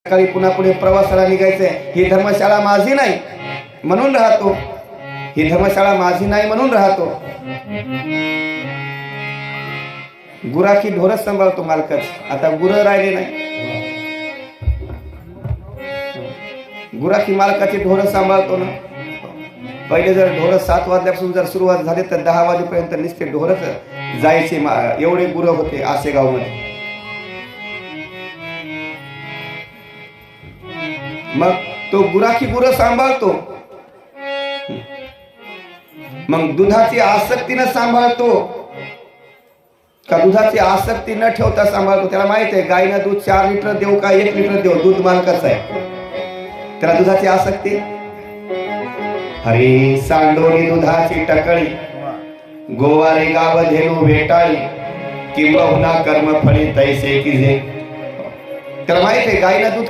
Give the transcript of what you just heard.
सकाळी पुन्हा पुढे प्रवासाला निघायचंय, ही धर्मशाळा माझी नाही म्हणून राहतो, ही धर्मशाळा माझी नाही म्हणून राहतो. गुराखी ढोरच सांभाळतो मालकच. आता गुरं राहिले नाही, गुराखी मालकाची ढोरं सांभाळतो ना. पहिले जर ढोरं 7 वाजल्यापासून जर सुरुवात झाली तर 10 वाजेपर्यंत नुसते ढोरच जायचे, एवढे गुरं होते आसेगाव मध्ये. मग तो गुराखी गुरं सांभाळतो, मग दुधाची आसक्तीनं सांभाळतो का दुधाची आसक्ती न ठेवता सांभाळतो. त्याला माहित आहे गायीनं दूध 4 लिटर देऊ का 1 लिटर देऊ, दूध मालकाचं आहे. त्याला दुधाची आसक्ती. हरी सांडोरी दुधाची टकळी, गोवारे गाव धेनू भेटाळी, किंबहुना कर्म फळी तैसे की जे. त्याला माहित आहे गायीनं दूध